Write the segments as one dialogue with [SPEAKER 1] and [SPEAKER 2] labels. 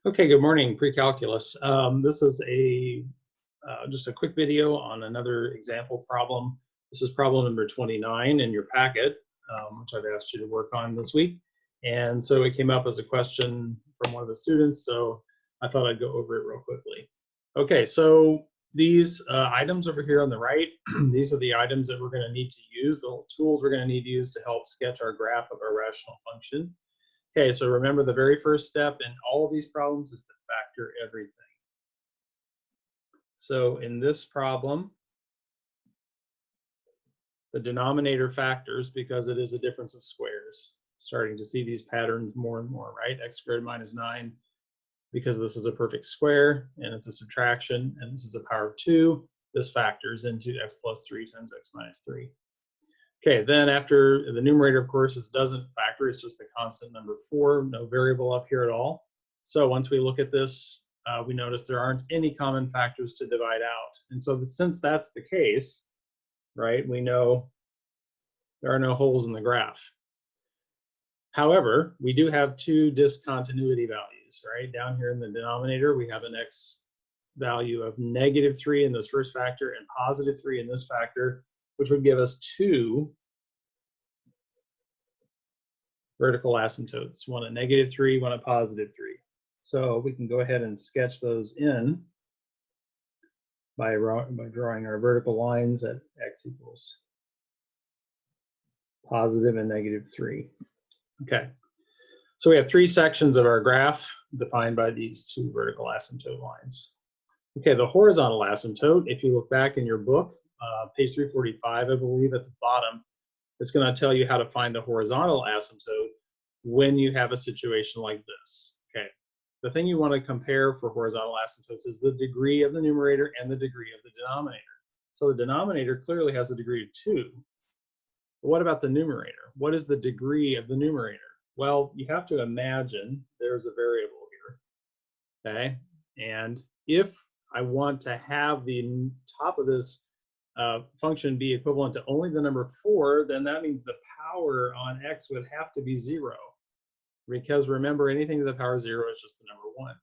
[SPEAKER 1] Okay, good morning, pre-calculus. This is just a quick video on another example problem. This is problem number 29 in your packet, which I've asked you to work on this week. And so it came up as a question from one of the students, so I thought I'd go over it real quickly. Okay, so these items over here on the right, these are the items that we're going to need to use, the tools we're going to need to use to help sketch our graph of our rational function. Okay, so remember the very first step in all of these problems is to factor everything. So in this problem, the denominator factors because it is a difference of squares. Starting to see these patterns more and more, right? X squared minus 9, because this is a perfect square and it's a subtraction and this is a power of 2, this factors into x plus 3 times x minus 3. Okay, then after the numerator, of course, doesn't factor, it's just the constant number 4, no variable up here at all. So once we look at this, we notice there aren't any common factors to divide out. And so since that's the case, right, we know there are no holes in the graph. However, we do have two discontinuity values, right? Down here in the denominator, we have an x value of -3 in this first factor and +3 in this factor, which would give us two vertical asymptotes, one at -3, one at +3. So we can go ahead and sketch those in by drawing our vertical lines at x equals positive and -3. Okay, so we have three sections of our graph defined by these two vertical asymptote lines. Okay, the horizontal asymptote, if you look back in your book, page 345, I believe, at the bottom, it's going to tell you how to find the horizontal asymptote when you have a situation like this. Okay, the thing you want to compare for horizontal asymptotes is the degree of the numerator and the degree of the denominator. So the denominator clearly has a degree of 2. But what about the numerator? What is the degree of the numerator? Well, you have to imagine there's a variable here, okay? And if I want to have the top of this function be equivalent to only the number 4, then that means the power on x would have to be 0. Because remember, anything to the power 0 is just the number 1.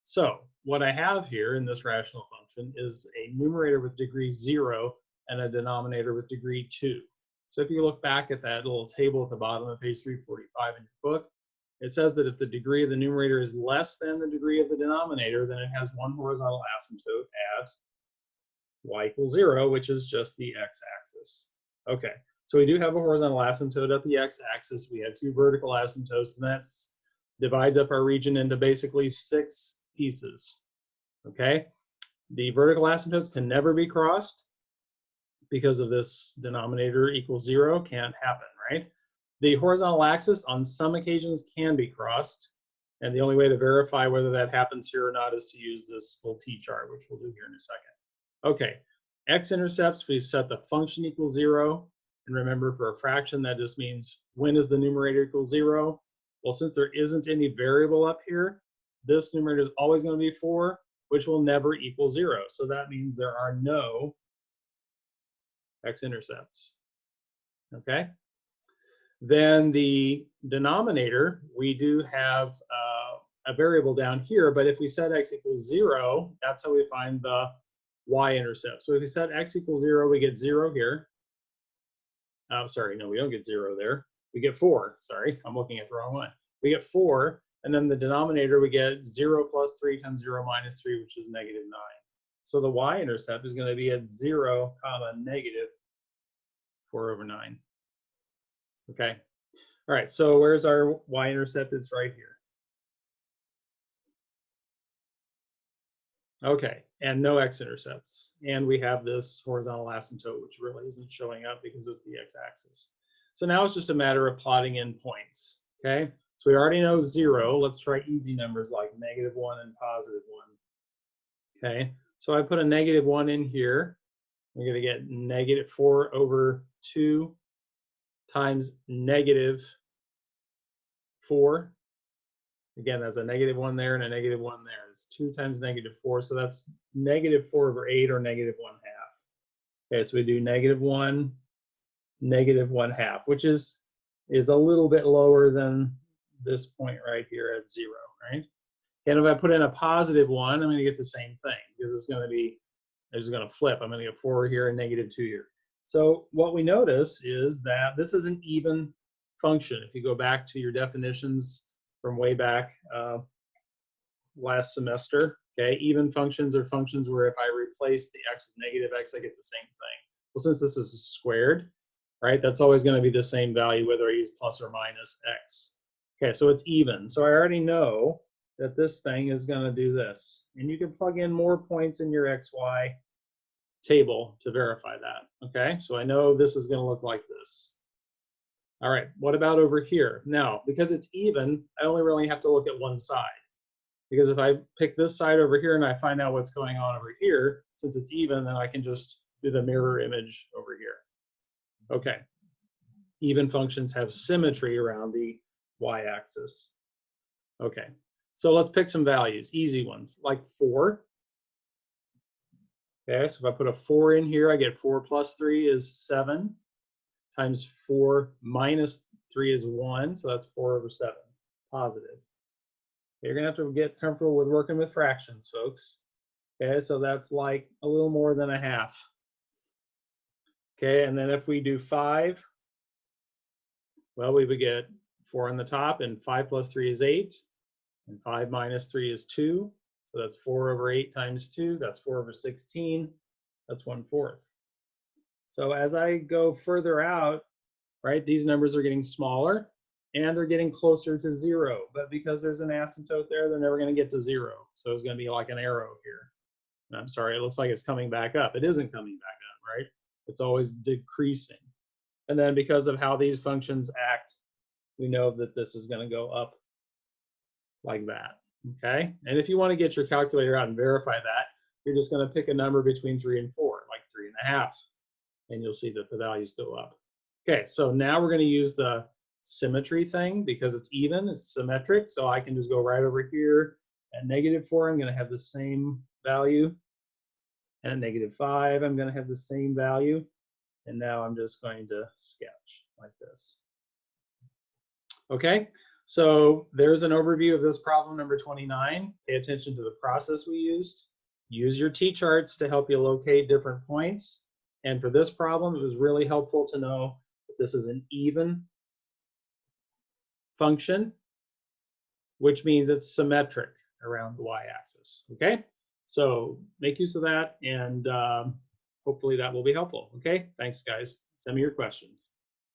[SPEAKER 1] So what I have here in this rational function is a numerator with degree 0 and a denominator with degree 2. So if you look back at that little table at the bottom of page 345 in your book, it says that if the degree of the numerator is less than the degree of the denominator, then it has one horizontal asymptote at y equals 0, which is just the x-axis. Okay, so we do have a horizontal asymptote at the x-axis. We have two vertical asymptotes, and that divides up our region into basically 6 pieces. Okay, the vertical asymptotes can never be crossed because of this denominator equals 0, can't happen, right? The horizontal axis on some occasions can be crossed, and the only way to verify whether that happens here or not is to use this little t-chart, which we'll do here in a second. Okay, x-intercepts, we set the function equals 0, and remember for a fraction that just means when is the numerator equal 0? Well, since there isn't any variable up here, this numerator is always going to be 4, which will never equal 0. So that means there are no x-intercepts. Okay, then the denominator, we do have a variable down here, but if we set x equals 0, that's how we find the y-intercept. So if we set x equals 0, we get 0 here. Sorry, no, we don't get 0 there. We get 4. Sorry, I'm looking at the wrong one. We get 4, and then the denominator, we get 0 plus 3 times 0 minus 3, which is -9. So the y-intercept is going to be at 0, comma, -4/9. Okay. All right, so where's our y-intercept? It's right here. Okay, and no x-intercepts. And we have this horizontal asymptote, which really isn't showing up because it's the x-axis. So now it's just a matter of plotting in points, okay? So we already know 0. Let's try easy numbers like -1 and +1. Okay, so I put a -1 in here. We're going to get -4/2 times -4. Again, that's a -1 there and a -1 there. It's 2 times -4, so that's -4/8 or -1/2. Okay, so we do -1, -1/2, which is a little bit lower than this point right here at 0, right? And if I put in a positive 1, I'm going to get the same thing because it's going to flip. I'm going to get 4 here and -2 here. So what we notice is that this is an even function. If you go back to your definitions from way back last semester, okay, even functions are functions where if I replace the x with -x, I get the same thing. Well, since this is squared, right, that's always going to be the same value whether I use plus or minus x. Okay, so it's even. So I already know that this thing is going to do this. And you can plug in more points in your xy table to verify that. Okay, so I know this is going to look like this. All right, what about over here? Now, because it's even, I only really have to look at one side. Because if I pick this side over here and I find out what's going on over here, since it's even, then I can just do the mirror image over here. Okay, even functions have symmetry around the y-axis. Okay, so let's pick some values, easy ones, like 4. Okay, so if I put a 4 in here, I get 4 plus 3 is 7, times 4 minus 3 is 1, so that's 4 over 7, positive. You're going to have to get comfortable with working with fractions, folks. Okay, so that's like a little more than a half. Okay, and then if we do 5, well, we would get 4 on the top, and 5 plus 3 is 8, and 5 minus 3 is 2. So that's 4 over 8 times 2. That's 4 over 16. That's 1/4. So as I go further out, right, these numbers are getting smaller, and they're getting closer to 0. But because there's an asymptote there, they're never going to get to 0. So it's going to be like an arrow here. And I'm sorry, it looks like it's coming back up. It isn't coming back up, right? It's always decreasing. And then because of how these functions act, we know that this is going to go up like that. Okay, and if you want to get your calculator out and verify that, you're just going to pick a number between 3 and 4, like 3.5, and you'll see that the values go up. Okay, so now we're going to use the symmetry thing because it's even, it's symmetric, so I can just go right over here at -4, I'm going to have the same value, and at -5, I'm going to have the same value, and now I'm just going to sketch like this. Okay. So there's an overview of this problem number 29. Pay attention to the process we used. Use your T-charts to help you locate different points. And for this problem, it was really helpful to know that this is an even function, which means it's symmetric around the y-axis. Okay, so make use of that, and hopefully that will be helpful. Okay, thanks guys. Send me your questions.